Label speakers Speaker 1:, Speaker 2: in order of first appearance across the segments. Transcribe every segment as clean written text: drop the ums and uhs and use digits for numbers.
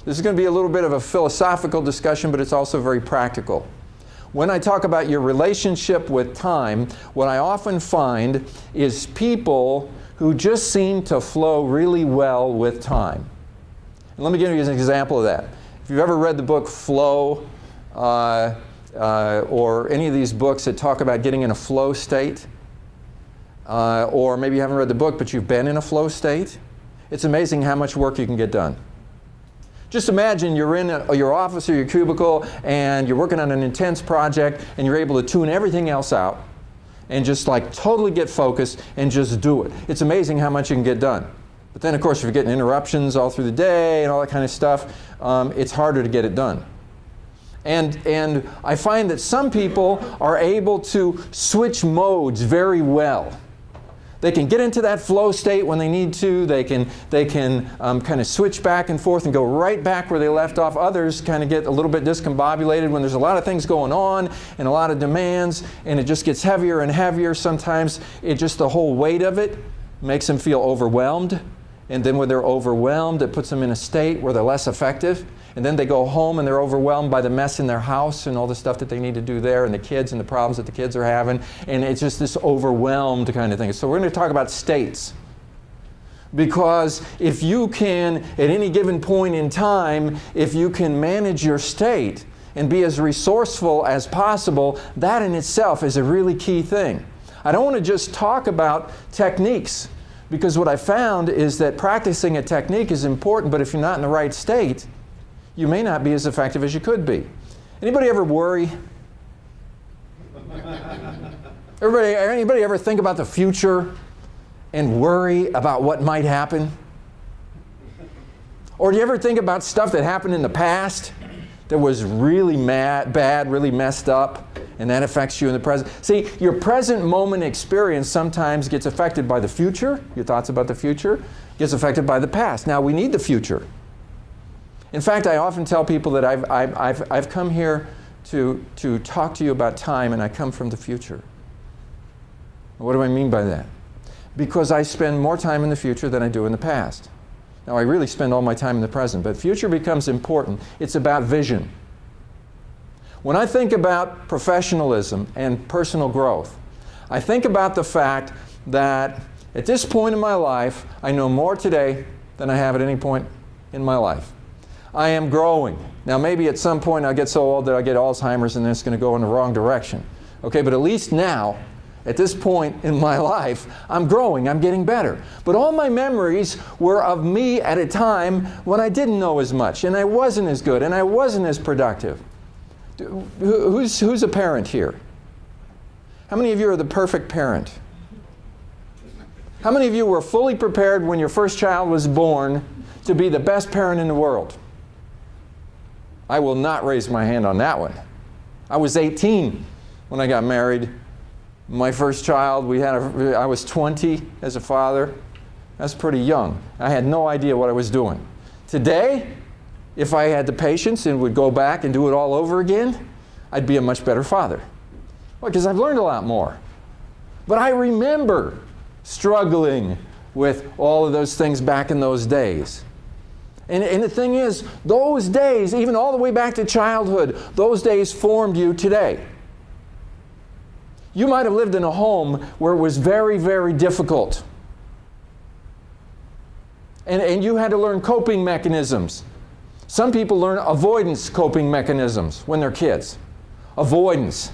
Speaker 1: This is going to be a little bit of a philosophical discussion, but it's also very practical. When I talk about your relationship with time, what I often find is people who just seem to flow really well with time. And let me give you an example of that. If you've ever read the book Flow, or any of these books that talk about getting in a flow state, or maybe you haven't read the book but you've been in a flow state, it's amazing how much work you can get done. Just imagine you're in your office or your cubicle and you're working on an intense project and you're able to tune everything else out and just like totally get focused and just do it. It's amazing how much you can get done. But then of course if you're getting interruptions all through the day and all that kind of stuff, it's harder to get it done. And I find that some people are able to switch modes very well. They can get into that flow state when they need to. They can kind of switch back and forth and go right back where they left off. Others kind of get a little bit discombobulated when there's a lot of things going on and a lot of demands, and it just gets heavier and heavier. Sometimes the whole weight of it makes them feel overwhelmed. And then when they're overwhelmed, it puts them in a state where they're less effective. And then they go home and they're overwhelmed by the mess in their house and all the stuff that they need to do there and the kids and the problems that the kids are having. And it's just this overwhelmed kind of thing. So we're going to talk about states. Because if you can, at any given point in time, if you can manage your state and be as resourceful as possible, that in itself is a really key thing. I don't want to just talk about techniques. Because what I found is that practicing a technique is important, but if you're not in the right state, you may not be as effective as you could be. Anybody ever worry? Anybody ever think about the future and worry about what might happen? Or do you ever think about stuff that happened in the past that was really bad, really messed up, and that affects you in the present? See, your present moment experience sometimes gets affected by the future. Your thoughts about the future gets affected by the past. Now, we need the future. In fact, I often tell people that I've come here to talk to you about time, and I come from the future. What do I mean by that? Because I spend more time in the future than I do in the past. Now, I really spend all my time in the present, but future becomes important. It's about vision. When I think about professionalism and personal growth, I think about the fact that at this point in my life, I know more today than I have at any point in my life. I am growing. Now maybe at some point I'll get so old that I'll get Alzheimer's and then it's going to go in the wrong direction. Okay, but at least now, at this point in my life, I'm growing, I'm getting better. But all my memories were of me at a time when I didn't know as much, and I wasn't as good, and I wasn't as productive. Who's a parent here? How many of you are the perfect parent? How many of you were fully prepared when your first child was born to be the best parent in the world? I will not raise my hand on that one. I was 18 when I got married. My first child, I was 20 as a father. That's pretty young. I had no idea what I was doing. Today, if I had the patience and would go back and do it all over again, I'd be a much better father. Well, because I've learned a lot more. But I remember struggling with all of those things back in those days. And the thing is, those days, even all the way back to childhood, those days formed you today. You might have lived in a home where it was very, very difficult. And you had to learn coping mechanisms. Some people learn avoidance coping mechanisms when they're kids. Avoidance.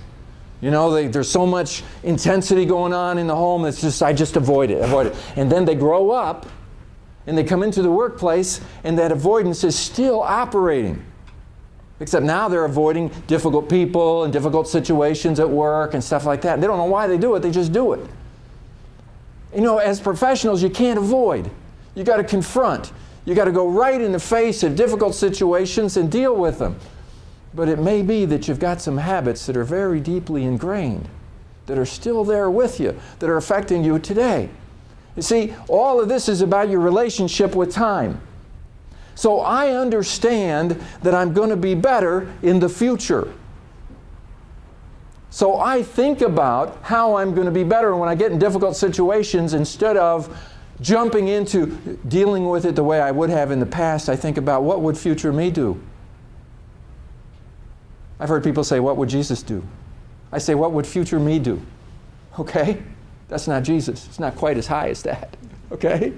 Speaker 1: You know, there's so much intensity going on in the home, it's just, I just avoid it. And then they grow up, and they come into the workplace, and that avoidance is still operating. Except now they're avoiding difficult people and difficult situations at work and stuff like that. They don't know why they do it, they just do it. You know, as professionals, you can't avoid. You got to confront. You got to go right in the face of difficult situations and deal with them. But it may be that you've got some habits that are very deeply ingrained, that are still there with you, that are affecting you today. You see, all of this is about your relationship with time. So I understand that I'm going to be better in the future. So I think about how I'm going to be better when I get in difficult situations instead of jumping into dealing with it the way I would have in the past, I think about what would future me do? I've heard people say, what would Jesus do? I say, what would future me do? Okay? That's not Jesus. It's not quite as high as that. Okay?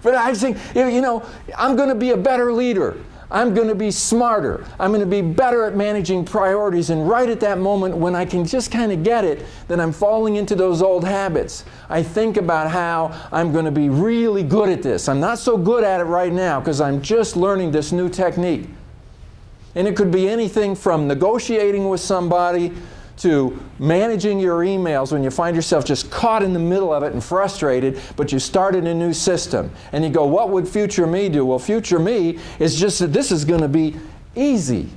Speaker 1: But I think, you know, I'm going to be a better leader. I'm going to be smarter. I'm going to be better at managing priorities. And right at that moment when I can just kind of get it, that I'm falling into those old habits, I think about how I'm going to be really good at this. I'm not so good at it right now because I'm just learning this new technique. And it could be anything from negotiating with somebody to managing your emails when you find yourself just caught in the middle of it and frustrated, but you started a new system. And you go, what would future me do? Well, future me is just that this is going to be easy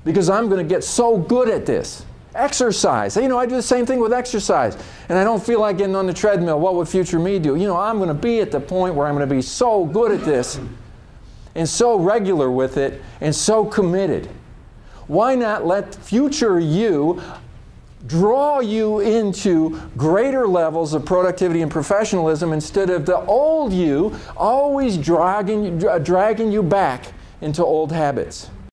Speaker 1: because I'm going to get so good at this. Exercise. You know, I do the same thing with exercise. And I don't feel like getting on the treadmill. What would future me do? You know, I'm going to be at the point where I'm going to be so good at this and so regular with it and so committed. Why not let future you draw you into greater levels of productivity and professionalism instead of the old you always dragging you back into old habits?